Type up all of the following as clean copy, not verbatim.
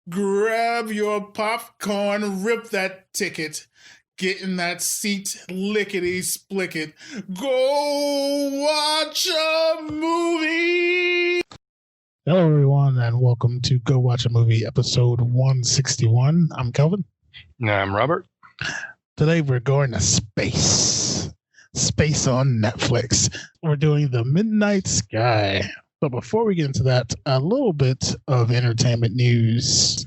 Grab your popcorn, rip that ticket, get in that seat, lickety splicket. Go watch a movie. Hello, everyone, and welcome to Go Watch a Movie, episode 161. I'm Kelvin. I'm Robert. Today we're going to space. Space on Netflix. We're doing The Midnight Sky. But before we get into that, a little bit of entertainment news.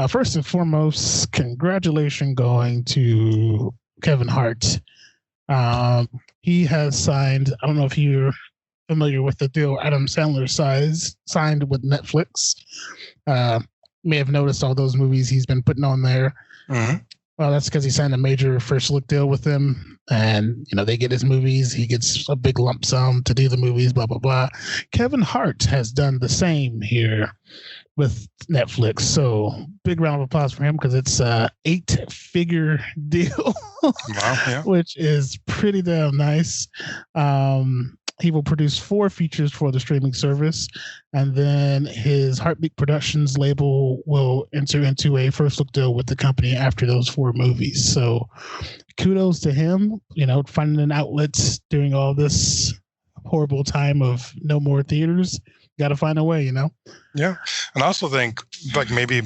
First and foremost, congratulations going to Kevin Hart. He has signed, I don't know if you're familiar with the deal Adam Sandler signed with Netflix. May have noticed all those movies he's been putting on there. Mm-hmm. Well, that's because he signed a major first look deal with them, and they get his movies. He gets a big lump sum to do the movies, blah blah blah. Kevin Hart has done the same here with Netflix, so big round of applause for him because it's a 8-figure deal. Wow, yeah. Which is pretty damn nice. He will produce 4 features for the streaming service, and then his Heartbeat Productions label will enter into a first look deal with the company after those 4 movies. So kudos to him, finding an outlet during all this horrible time of no more theaters. Got to find a way, Yeah. And I also think maybe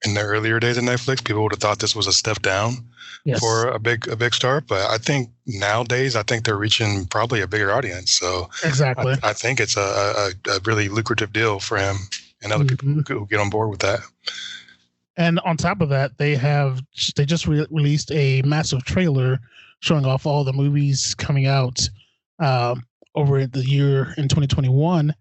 in the earlier days of Netflix, people would have thought this was a step down for a big star. But I think nowadays, they're reaching probably a bigger audience. So exactly, I think it's a really lucrative deal for him and other people who get on board with that. And on top of that, they just released a massive trailer showing off all the movies coming out over the year in 2021.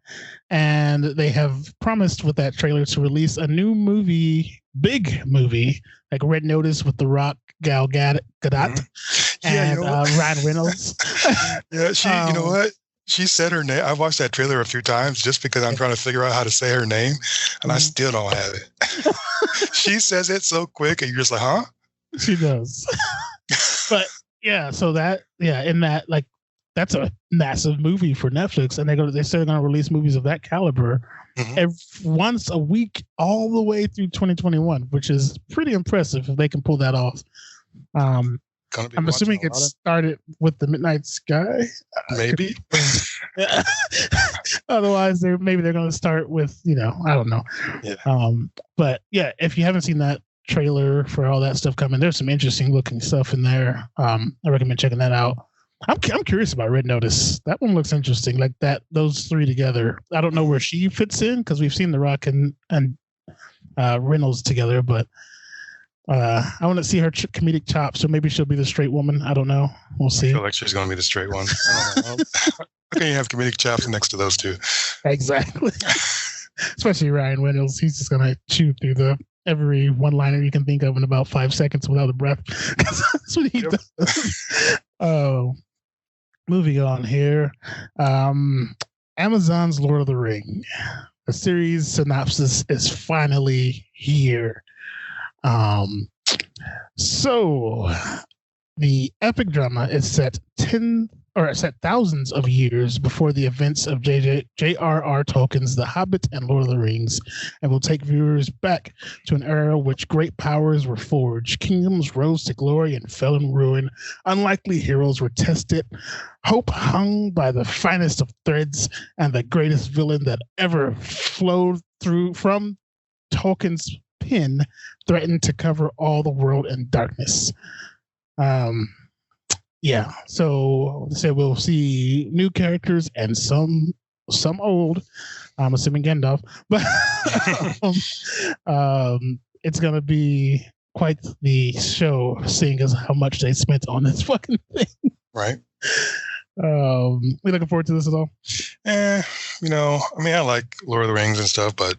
And they have promised with that trailer to release a new movie, big movie, like Red Notice with The Rock, Gal Gadot, and Ryan Reynolds. Yeah, you know what? She said her name. I've watched that trailer a few times just because I'm trying to figure out how to say her name, and I still don't have it. She says it so quick, and you're just like, huh? She does. But yeah, so that's a massive movie for Netflix, and they said they're going to release movies of that caliber once a week all the way through 2021, which is pretty impressive if they can pull that off. I'm assuming it started with The Midnight Sky. Maybe. Otherwise, maybe they're going to start with, I don't know. Yeah. But yeah, if you haven't seen that trailer for all that stuff coming, there's some interesting looking stuff in there. I recommend checking that out. I'm curious about Red Notice. That one looks interesting. Like those 3 together. I don't know where she fits in because we've seen The Rock and Reynolds together, but I want to see her comedic chops. So maybe she'll be the straight woman. I don't know. We'll see. I feel like she's going to be the straight one. I don't know. How can you have comedic chops next to those 2? Exactly. Especially Ryan Reynolds. He's just going to chew through every one-liner you can think of in about 5 seconds without a breath. That's what he does. Moving on here. Amazon's Lord of the Ring. The series synopsis is finally here. So the epic drama is set thousands of years before the events of J.R.R. Tolkien's The Hobbit and Lord of the Rings, and will take viewers back to an era in which great powers were forged, kingdoms rose to glory and fell in ruin, unlikely heroes were tested, hope hung by the finest of threads, and the greatest villain that ever flowed from Tolkien's pen threatened to cover all the world in darkness. Yeah, so we'll see new characters and some old. I'm assuming Gandalf, but it's gonna be quite the show, seeing as how much they spent on this fucking thing. Right. We looking forward to this at all? I like Lord of the Rings and stuff, but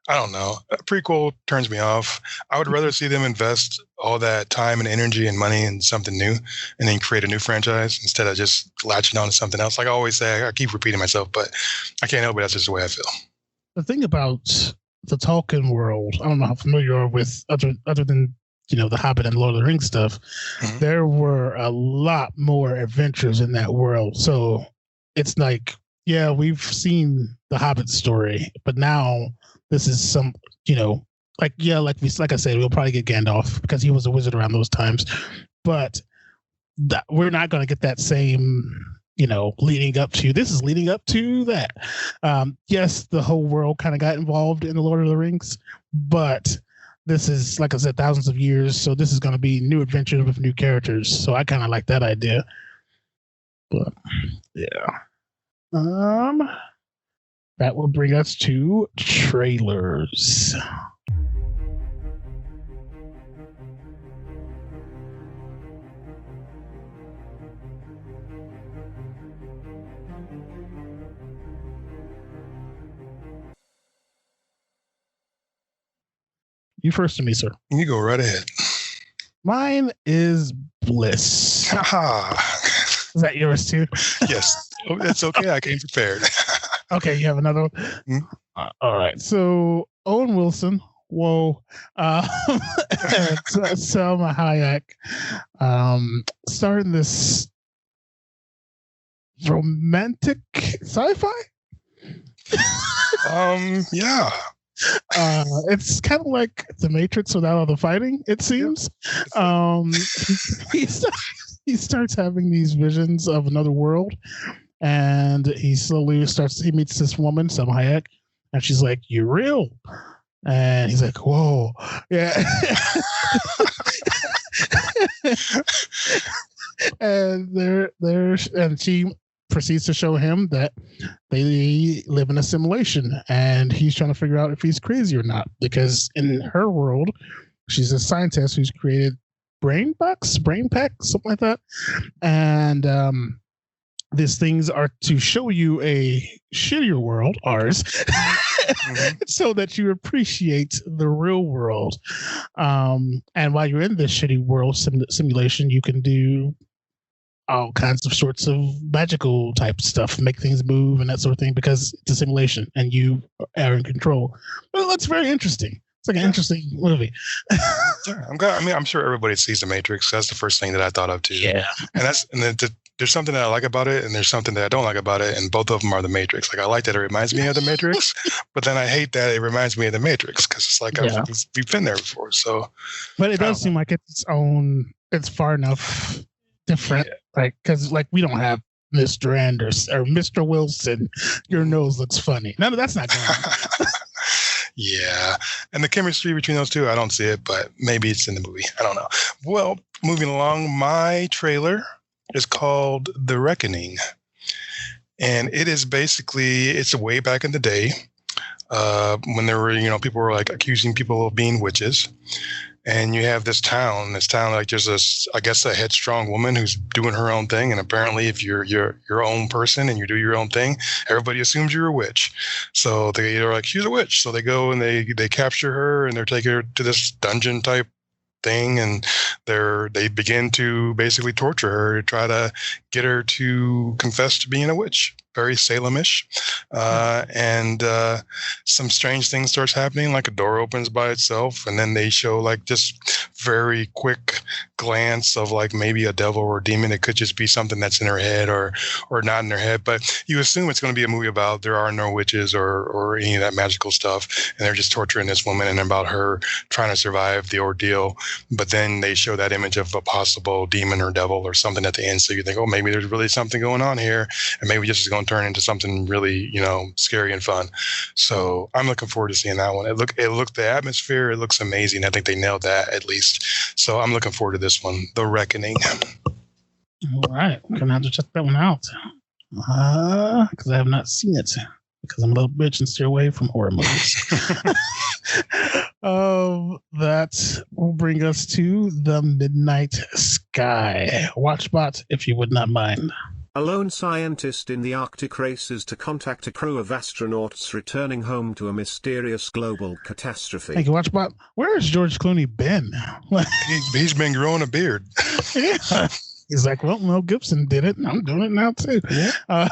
I don't know. A prequel turns me off. I would rather see them invest all that time and energy and money in something new and then create a new franchise instead of just latching on to something else. Like I always say, I keep repeating myself, but I can't help it. That's just the way I feel. The thing about the Tolkien world, I don't know how familiar you are with other than the Hobbit and Lord of the Rings stuff. Mm-hmm. There were a lot more adventures in that world. So it's like yeah, we've seen the Hobbit story, but now this is some, like I said, we'll probably get Gandalf because he was a wizard around those times, but we're not going to get that same, leading up to this is leading up to that. Yes, the whole world kind of got involved in the Lord of the Rings, but this is, like I said, thousands of years, so this is going to be new adventures with new characters. So I kind of like that idea. But yeah. That will bring us to trailers. You first to me, sir. You go right ahead. Mine is Bliss. Is that yours too? Yes. Oh, that's okay. I came prepared. Okay, you have another one? All right. So Owen Wilson, whoa, and Selma Hayek, starring this romantic sci-fi. Yeah. It's kind of like The Matrix without all the fighting, it seems. He starts having these visions of another world, and he meets this woman, Selma Hayek, and she's like, "You're real," and he's like, "Whoa, yeah." And she proceeds to show him that they live in a simulation, and he's trying to figure out if he's crazy or not, because in her world, she's a scientist who's created brain packs, something like that, and these things are to show you a shittier world, ours, so that you appreciate the real world. And while you're in this shitty world simulation, you can do all kinds of sorts of magical type stuff, make things move and that sort of thing, because it's a simulation and you are in control. But it looks very interesting. It's like an interesting movie. Sure. I'm sure everybody sees The Matrix. That's the first thing that I thought of too. Yeah. And there's something that I like about it, and there's something that I don't like about it, and both of them are The Matrix. Like, I like that it reminds me of The Matrix, but then I hate that it reminds me of The Matrix, because it's like we've been there before. So, but it does seem like it's it's far enough different, because we don't have Mr. Anderson or Mr. Wilson. Your nose looks funny. None of that's not going on. Yeah, and the chemistry between those two, I don't see it, but maybe it's in the movie. I don't know. Well, moving along, my trailer is called The Reckoning, and it is basically, it's way back in the day when there were, people were like accusing people of being witches. And you have this town, like there's a headstrong woman who's doing her own thing. And apparently if you're your own person and you do your own thing, everybody assumes you're a witch. So they're like, she's a witch. So they go and they capture her and they're taking her to this dungeon type thing. And they begin to basically torture her to try to get her to confess to being a witch. Very Salem-ish. And some strange things starts happening, like a door opens by itself, and then they show like just very quick glance of like maybe a devil or a demon. It could just be something that's in her head or not in her head, but you assume it's going to be a movie about there are no witches or any of that magical stuff, and they're just torturing this woman and about her trying to survive the ordeal. But then they show that image of a possible demon or devil or something at the end, so you think, oh, maybe there's really something going on here, and maybe this is going to turn into something really, scary and fun. So I'm looking forward to seeing that one. The atmosphere, it looks amazing. I think they nailed that at least. So I'm looking forward to this one, The Reckoning. All right, I'm gonna have to check that one out because I have not seen it, because I'm a little bitch and steer away from horror movies. That will bring us to The Midnight Sky. Watchbot, if you would not mind. A lone scientist in the Arctic races to contact a crew of astronauts returning home to a mysterious global catastrophe. Thank you, Watchbot. Where has George Clooney been? He's been growing a beard. Yeah. He's like, well, Mel Gibson did it, and I'm doing it now too. Yeah.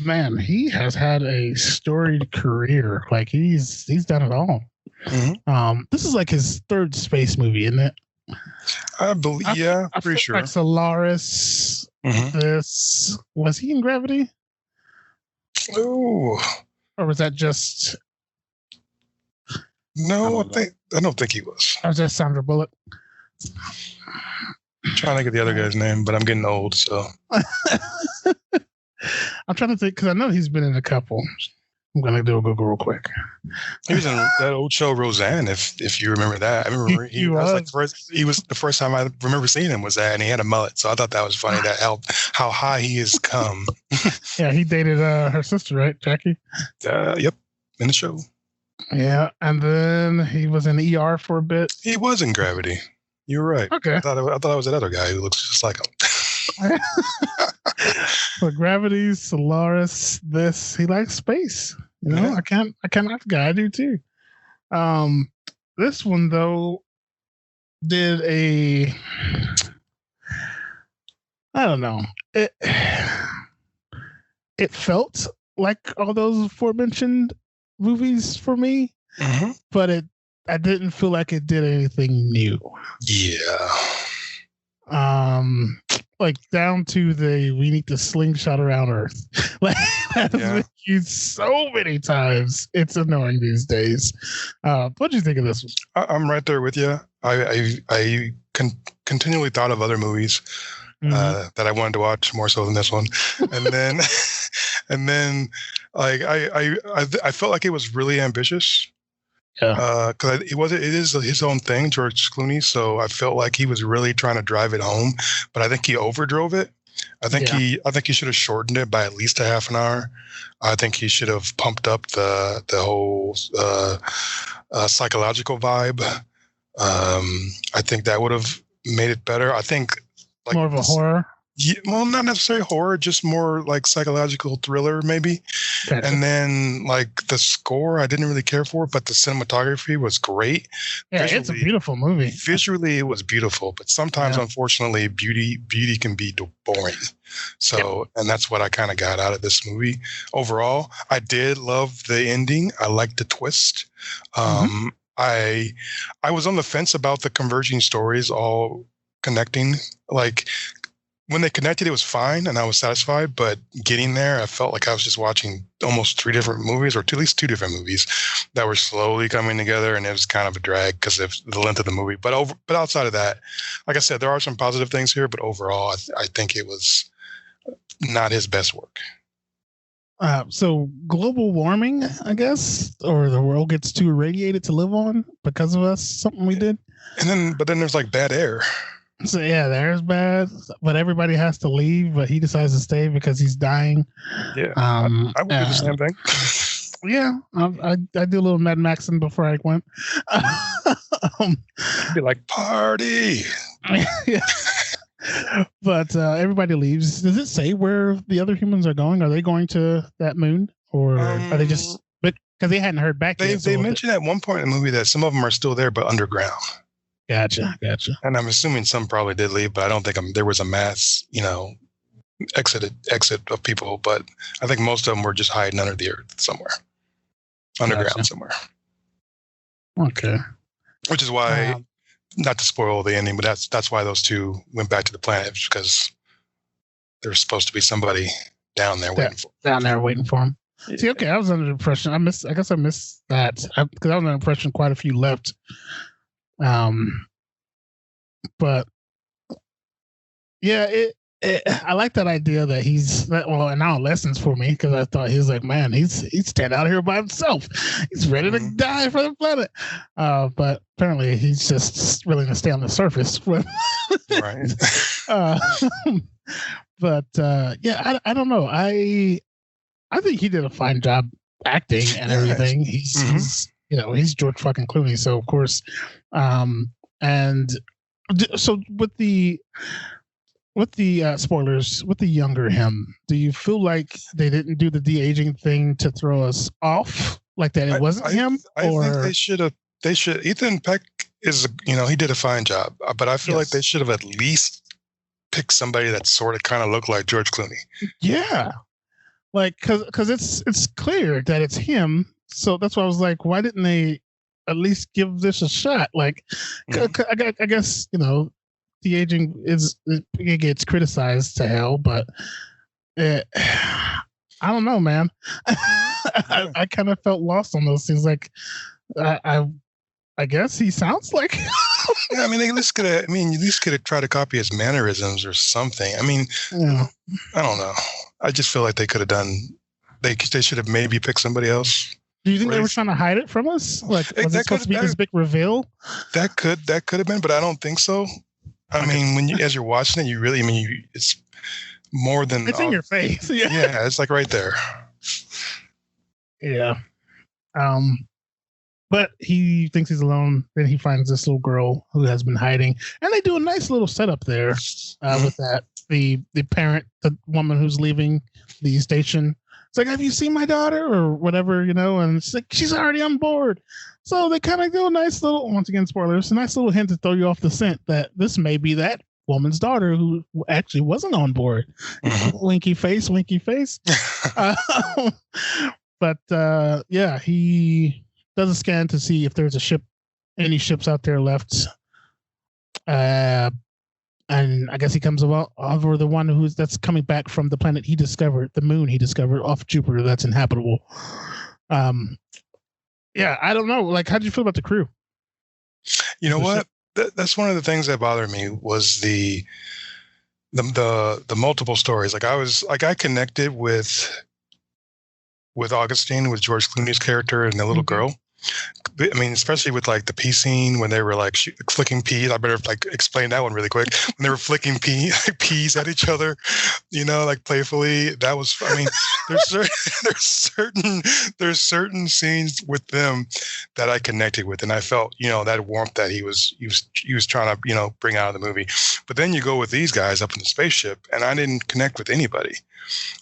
Man, he has had a storied career. Like he's done it all. Mm-hmm. This is like his third space movie, isn't it? I believe, yeah, I'm pretty sure. Like Solaris, This was he in Gravity, Oh or was that just? no, I don't think he was. Or was that Sandra Bullock? I'm trying to get the other guy's name, but I'm getting old, so. I'm trying to think because I know he's been in a couple. I'm gonna do a Google real quick. He was in that old show Roseanne, if you remember that. I remember he was like the first time I remember seeing him was that, and he had a mullet, so I thought that was funny that how high he has come. Yeah, he dated her sister, right, Jackie? Yep, in the show. Yeah, and then he was in ER for a bit. He was in Gravity. You were right. Okay. I thought it was that other guy who looks just like him. But Gravity, Solaris, this he likes space. You know, Yeah. I can't knock the guy. I do too. This one though did I don't know. It felt like all those aforementioned movies for me, but I didn't feel like it did anything new. Yeah. Like down to we need to slingshot around Earth. Like that's been used so many times. It's annoying these days. What do you think of this one? I'm right there with you. I continually thought of other movies that I wanted to watch more so than this one, and then like I felt like it was really ambitious. Yeah, because it is his own thing, George Clooney. So I felt like he was really trying to drive it home, but I think he overdrove it. I think he should have shortened it by at least a half an hour. I think he should have pumped up the whole psychological vibe. I think that would have made it better. I think like more of a horror. Yeah, well, not necessarily horror, just more like psychological thriller, maybe. Gotcha. And then, like the score, I didn't really care for, but the cinematography was great. Yeah, it's a beautiful movie. Visually, it was beautiful, but sometimes, unfortunately, beauty can be boring. So, and that's what I kind of got out of this movie. Overall, I did love the ending. I liked the twist. I was on the fence about the converging stories all connecting, like. When they connected, it was fine, and I was satisfied. But getting there, I felt like I was just watching almost three different movies, or at least two different movies, that were slowly coming together, and it was kind of a drag because of the length of the movie. But outside of that, like I said, there are some positive things here. But overall, I think it was not his best work. So global warming, I guess, or the world gets too irradiated to live on because of us, something we did. But then there's like bad air. So yeah, the air's bad, but everybody has to leave, but he decides to stay because he's dying. Yeah, I would do the same thing. Yeah, I do a little Mad Maxing before I went. Be like, party. Yeah. But everybody leaves. Does it say where the other humans are going? Are they going to that moon, or are they just? Because they hadn't heard back yet. They mentioned at one point in the movie that some of them are still there, but underground. Gotcha. And I'm assuming some probably did leave, but I don't think there was a mass, exit of people. But I think most of them were just hiding under the earth somewhere, underground somewhere. Okay. Which is why, not to spoil the ending, but that's why those two went back to the planet, because there's supposed to be somebody down there waiting for him. Yeah. See, okay, I was under the impression. I guess I missed that because I was under the impression quite a few left. But yeah, I like that idea that and now lessons for me, because I thought he was like, man, he's standing out here by himself. He's ready to die for the planet. But apparently he's just willing to stay on the surface. Right. But yeah, I don't know. I think he did a fine job acting and everything. He's George fucking Clooney, so of course. And so with the spoilers, with the younger him, do you feel like they didn't do the de-aging thing to throw us off, like that it wasn't him? I think they should have. Ethan Peck is, he did a fine job, but I feel like they should have at least picked somebody that sort of kind of looked like George Clooney. Yeah, like because it's clear that it's him. So that's why I was like, why didn't they at least give this a shot? Like, I guess the aging it gets criticized to hell, but I don't know, man. I kind of felt lost on those things. Like I guess he sounds like. Yeah, I mean, they at least could have. I mean, at least could have tried to copy his mannerisms or something. I mean, Yeah. I don't know. I just feel like they could have done. They should have maybe picked somebody else. Do you think they were trying to hide it from us? Like, was it supposed to be this big reveal? That could have been, but I don't think so. I mean, when as you're watching it, you really, I mean, it's more than it's in your face. Yeah. Yeah, it's like right there. Yeah. But he thinks he's alone. Then he finds this little girl who has been hiding, and they do a nice little setup there with that. The parent, the woman who's leaving the station, it's like, "Have you seen my daughter?" or whatever, and it's like she's already on board. So they kind of do a nice little, once again, spoilers, a nice little hint to throw you off the scent that this may be that woman's daughter who actually wasn't on board. Winky face. But yeah, he does a scan to see if there's any ships out there left. And I guess he comes over the one that's coming back from the planet he discovered, the moon he discovered off Jupiter that's inhabitable. Yeah, I don't know. Like, how did you feel about the crew? You know what? That's one of the things that bothered me was the multiple stories. Like I connected with Augustine, with George Clooney's character and the little girl. I mean, especially with like the pea scene when they were like flicking peas. I better like explain that one really quick. When they were flicking peas at each other, like playfully. That was. I mean, there's certain scenes with them that I connected with, and I felt that warmth that he was trying to bring out of the movie. But then you go with these guys up in the spaceship, and I didn't connect with anybody.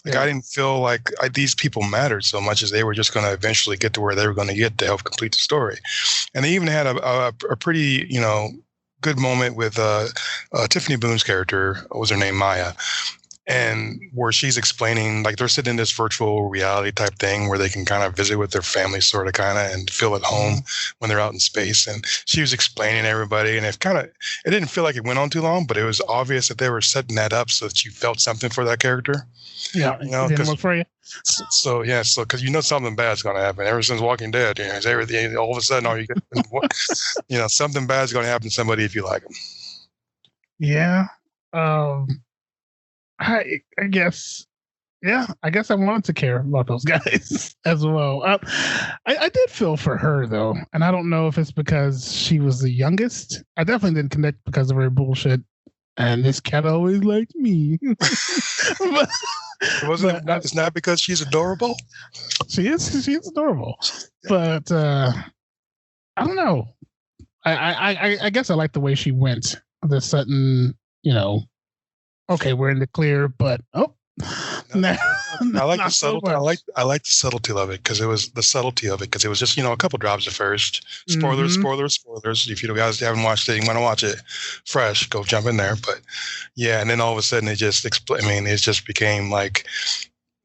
Like I didn't feel like these people mattered so much as they were just going to eventually get to where they were going to get to help complete the story. And they even had a pretty, good moment with Tiffany Boone's character. What was her name? Maya. And where she's explaining, like they're sitting in this virtual reality type thing where they can kind of visit with their family and feel at home when they're out in space. And she was explaining to everybody, and it didn't feel like it went on too long, but it was obvious that they were setting that up so that you felt something for that character. Yeah, it didn't work for you. So because something bad's going to happen. Ever since Walking Dead, everything all of a sudden, something bad's going to happen to somebody if you like them. Yeah. I guess, I wanted to care about those guys as well. I did feel for her though, and I don't know if it's because she was the youngest. I definitely didn't connect because of her bullshit. And this cat always liked me. It's not because she's adorable. She is adorable, but I don't know. I guess I like the way she went. The sudden, okay, we're in the clear, but I like the subtlety. I like the subtlety of it because it was just a couple drops at first. Spoilers. If you guys haven't watched it, you want to watch it fresh, go jump in there. But yeah, and then all of a sudden it just it just became like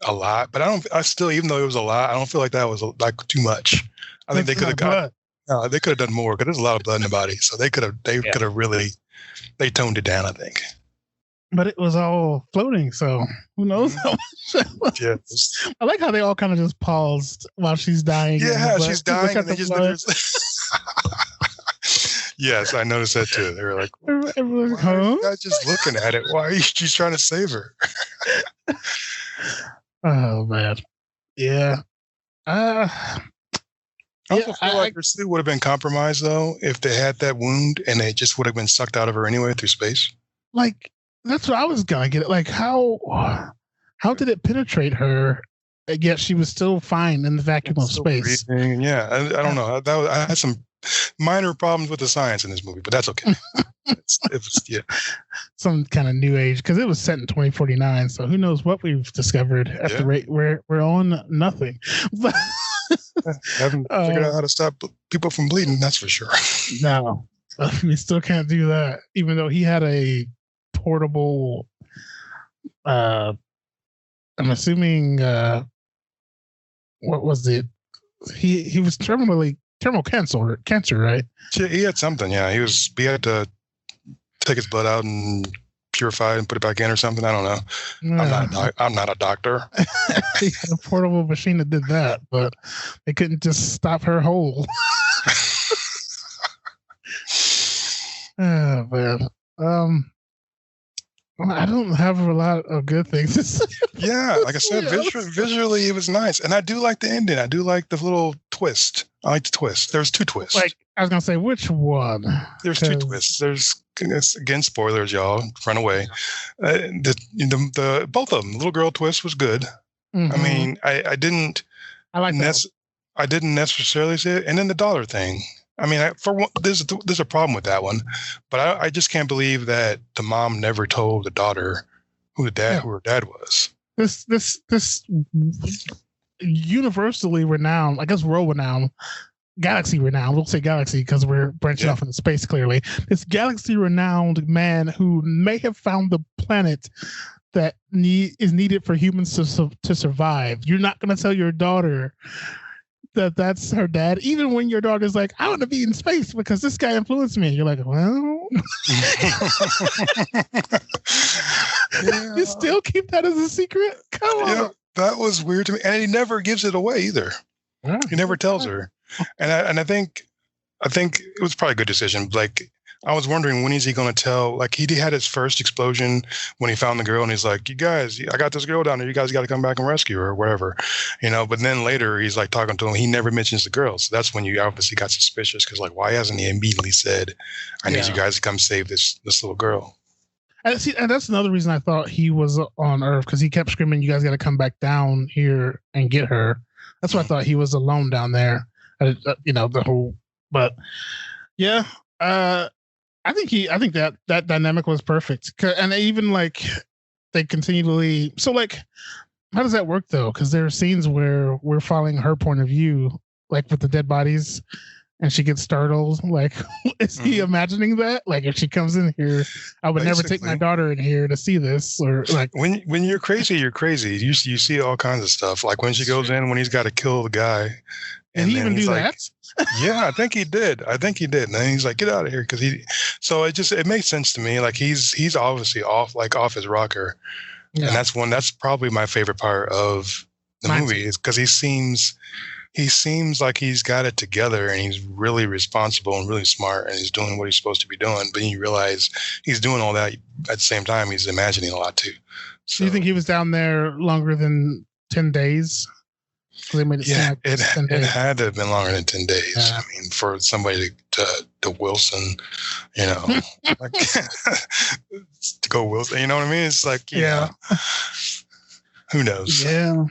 a lot. But even though it was a lot, I don't feel like that was like too much. I think they could have they could have done more because there's a lot of blood in the body, so they could have really toned it down, I think. But it was all floating, so who knows how much. Yeah. I like how they all kind of just paused while she's dying. Yeah, she's dying, and they just yes, I noticed that too. They were like, everyone's like, huh? You guys just looking at it. Why are you just trying to save her? Oh man, yeah. I also feel like her suit would have been compromised though if they had that wound, and it just would have been sucked out of her anyway through space. Like. That's what I was gonna get. Like, how did it penetrate her? Yet she was still fine in the vacuum of space. Breathing. Yeah, I don't know. I had some minor problems with the science in this movie, but that's okay. It was some kind of new age because it was set in 2049. So who knows what we've discovered at the rate we're on nothing. But haven't figured out how to stop people from bleeding. That's for sure. No, we still can't do that. Even though he had a portable I'm assuming what was it? He was terminal cancer, right? He had something, yeah. He had to take his blood out and purify it and put it back in or something. I don't know. Yeah. I'm not a doctor. He had a portable machine that did that, but they couldn't just stop her whole. Oh man. I don't have a lot of good things to say. Yeah, like I said, visually it was nice, and I do like the ending. I do like the little twist. I like the twist. There's two twists. Like I was gonna say, which one? There's two twists. There's again spoilers, y'all. Run away. The both of them. The little girl twist was good. Mm-hmm. I mean, I didn't. I like that. I didn't necessarily see it, and then the dollar thing. I mean, there's a problem with that one, but I just can't believe that the mom never told the daughter who her dad was. This universally renowned, I guess world renowned, galaxy renowned. We'll say galaxy because we're branching off into space. Clearly, this galaxy renowned man who may have found the planet that is needed for humans to survive. You're not going to tell your daughter that's her dad, even when your daughter's like, I want to be in space because this guy influenced me. You're like, well, you still keep that as a secret? Come on. That was weird to me, and he never gives it away either. Yeah. He never tells her, and I think it was probably a good decision. Like, I was wondering, when is he going to tell? Like, he had his first explosion when he found the girl, and he's like, "You guys, I got this girl down there. You guys got to come back and rescue her, or whatever." But then later, he's like talking to him. He never mentions the girl, so that's when you obviously got suspicious. Because like, why hasn't he immediately said, "I need you guys to come save this little girl"? And that's another reason I thought he was on Earth, because he kept screaming, "You guys got to come back down here and get her." That's why I thought he was alone down there. The whole, but yeah. I think that dynamic was perfect, and even like they continually. So like, how does that work though? Because there are scenes where we're following her point of view, like with the dead bodies, and she gets startled. Like, is he imagining that? Like, if she comes in here, I would never take my daughter in here to see this, or like when you're crazy, you're crazy. You see all kinds of stuff. Like when she goes in when he's got to kill the guy. And he even do like, that? Yeah, I think he did. And then he's like, "Get out of here," because So it makes sense to me. Like he's obviously off his rocker, and that's probably my favorite part of the movie is because he seems like he's got it together and he's really responsible and really smart and he's doing what he's supposed to be doing. But you realize he's doing all that at the same time. He's imagining a lot too. So, do you think he was down there longer than 10 days? They made it had to have been longer than 10 days. Yeah. I mean, for somebody to Wilson, like, to go Wilson, you know what I mean? It's like, know, who knows? Yeah.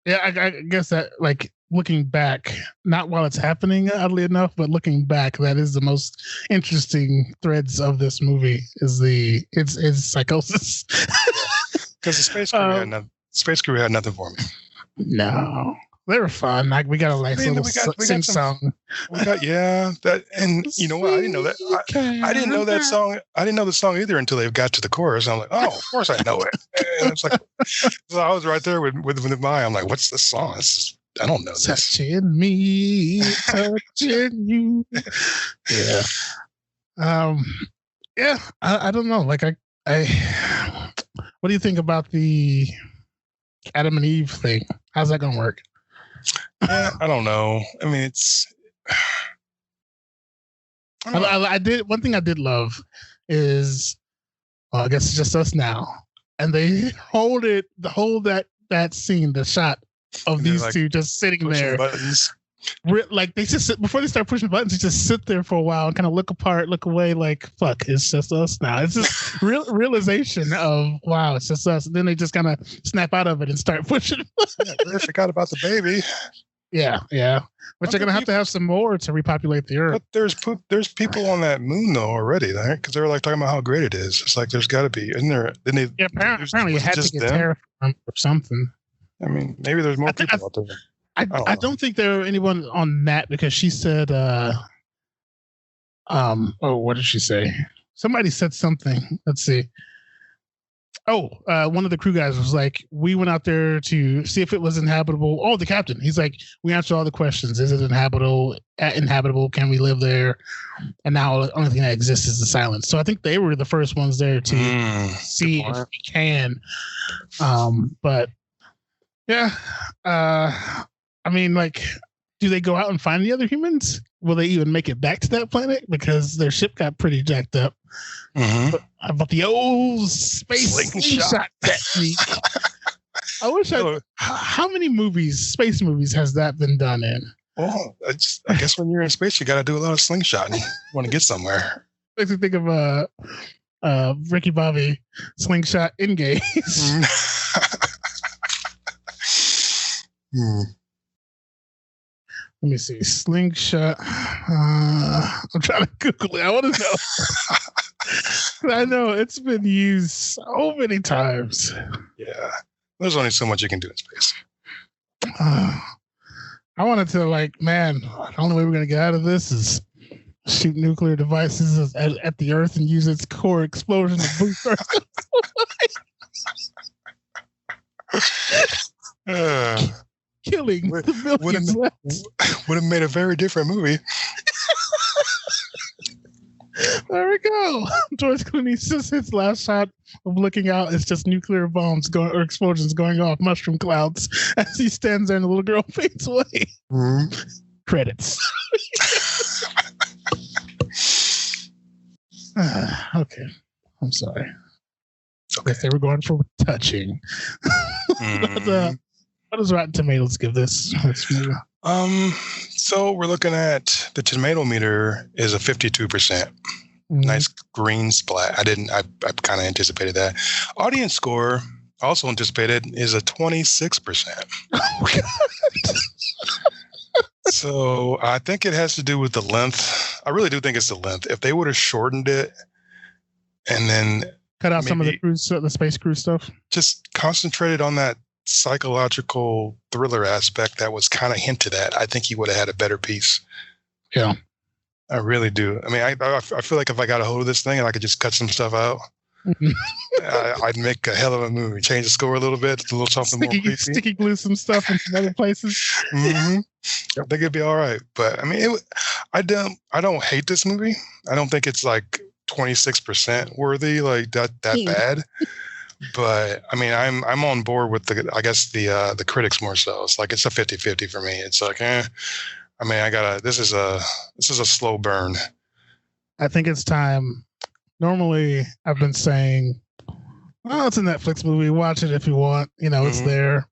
Yeah, I guess that, like, looking back, not while it's happening, oddly enough, but looking back, that is the most interesting threads of this movie is its psychosis. Because the space crew had nothing for me. No, they were fun. Like, we got a nice little sing song. We got that, and you know what? I didn't know that. I didn't know that song. I didn't know the song either until they got to the chorus. I'm like, oh, of course I know it. And it's like, so I was right there with my. I'm like, what's this song? I don't know this. Touching me, touching you. Yeah. Yeah. I don't know. Like I. What do you think about the Adam and Eve thing? How's that gonna work? Yeah, I don't know. I mean, it's. I did one thing I did love is, well, I guess it's just us now, and they hold that scene, the shot of these two just sitting there. Buttons. Like they just sit, before they start pushing buttons, they just sit there for a while and kind of look apart, look away, like, fuck, it's just us now. It's just realization of, wow, it's just us. And then they just kind of snap out of it and start pushing. They forgot about the baby. Yeah. But you're gonna have to have some more to repopulate the Earth. But there's people on that moon though already, right? Because they were like talking about how great it is. It's like there's got to be, isn't there? Apparently you had to get terraformed or something. I mean, maybe there's more people out there. I don't think there were anyone on that, because she said, what did she say? Somebody said something. Let's see. One of the crew guys was like, we went out there to see if it was inhabitable. Oh, the captain. He's like, we answered all the questions. Is it inhabitable? Inhabitable? Can we live there? And now the only thing that exists is the silence. So I think they were the first ones there to see if we can. But yeah, I mean, like, do they go out and find the other humans? Will they even make it back to that planet? Because their ship got pretty jacked up. But the old space slingshot technique. I wish how many space movies has that been done in? Well, I guess when you're in space, you got to do a lot of slingshotting. You want to get somewhere. Makes me think of Ricky Bobby slingshot engage. Let me see. Slingshot. I'm trying to Google it. I want to know. I know it's been used so many times. Yeah. There's only so much you can do in space. I wanted to, like, man, the only way we're going to get out of this is shoot nuclear devices at the Earth and use its core explosion to boost Earth. Killing the millions left. Would have made a very different movie. There we go. George Clooney says his last shot of looking out is just nuclear bombs or explosions going off, mushroom clouds, as he stands there and the little girl fades away. Credits. Okay. I'm sorry. Okay. They were going for touching. What does Rotten Tomatoes give this movie? So we're looking at the tomato meter is a 52%. Nice green splat. I kind of anticipated that. Audience score, also anticipated, is a 26%. Oh, God. So I think it has to do with the length. I really do think it's the length. If they would have shortened it and then cut out some of the space cruise stuff, just concentrated on that psychological thriller aspect that was kind of hinted at, I think he would have had a better piece. Yeah, I really do. I mean, I feel like if I got a hold of this thing and I could just cut some stuff out, I'd make a hell of a movie. Change the score a little bit, a little something more creepy. Sticky glue some stuff in some other places. I think it'd be all right. But I mean, I don't hate this movie. I don't think it's like 26% worthy, like that bad. But I mean, I'm on board with the critics more so. It's like it's a 50-50 for me. It's like, I mean, this is a slow burn. I think it's time. Normally, I've been saying, well, it's a Netflix movie. Watch it if you want. It's there.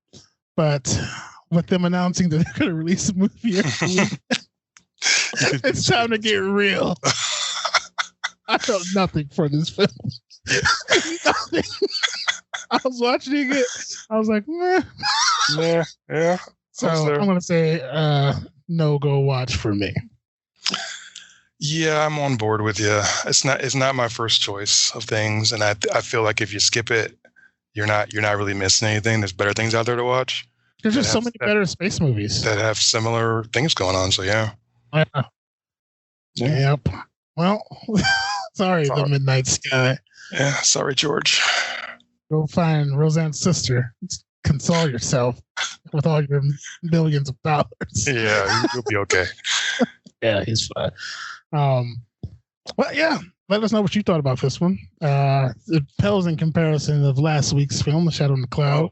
But with them announcing that they're going to release a movie every week, it's time to get real. I felt nothing for this film. Nothing. I was watching it. I was like, meh. Yeah. So I'm going to say no go watch for me. Yeah, I'm on board with you. It's not my first choice of things, and I feel like if you skip it, you're not really missing anything. There's better things out there to watch. There's just so many better space movies that have similar things going on. So yeah. Yep. Well, sorry, The Midnight Sky. Yeah, sorry, George. Go find Roseanne's sister. Console yourself with all your millions of dollars. Yeah, you'll be okay. Yeah, he's fine. Well, yeah. Let us know what you thought about this one. It pales in comparison of last week's film, The Shadow in the Cloud.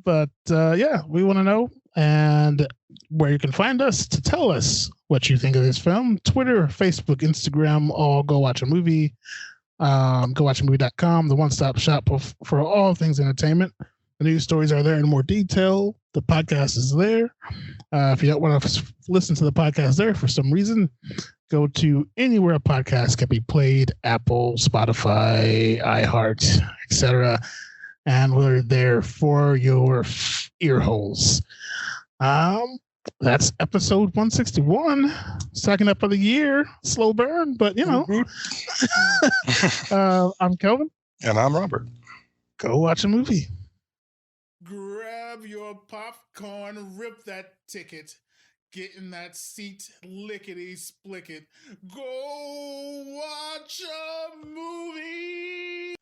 But yeah, we want to know and where you can find us to tell us what you think of this film. Twitter, Facebook, Instagram, all Go Watch a Movie. GoWatchAMovie.com, the one-stop shop for all things entertainment. The news stories are there in more detail. The podcast is there. If you don't want to listen to the podcast there for some reason, go to anywhere a podcast can be played: Apple, Spotify, iHeart, etc. And we're there for your ear holes. That's episode 161, second up of the year. Slow burn, but I'm Kelvin. And I'm Robert. Go watch a movie. Grab your popcorn, rip that ticket, getting that seat lickety split. Go watch a movie.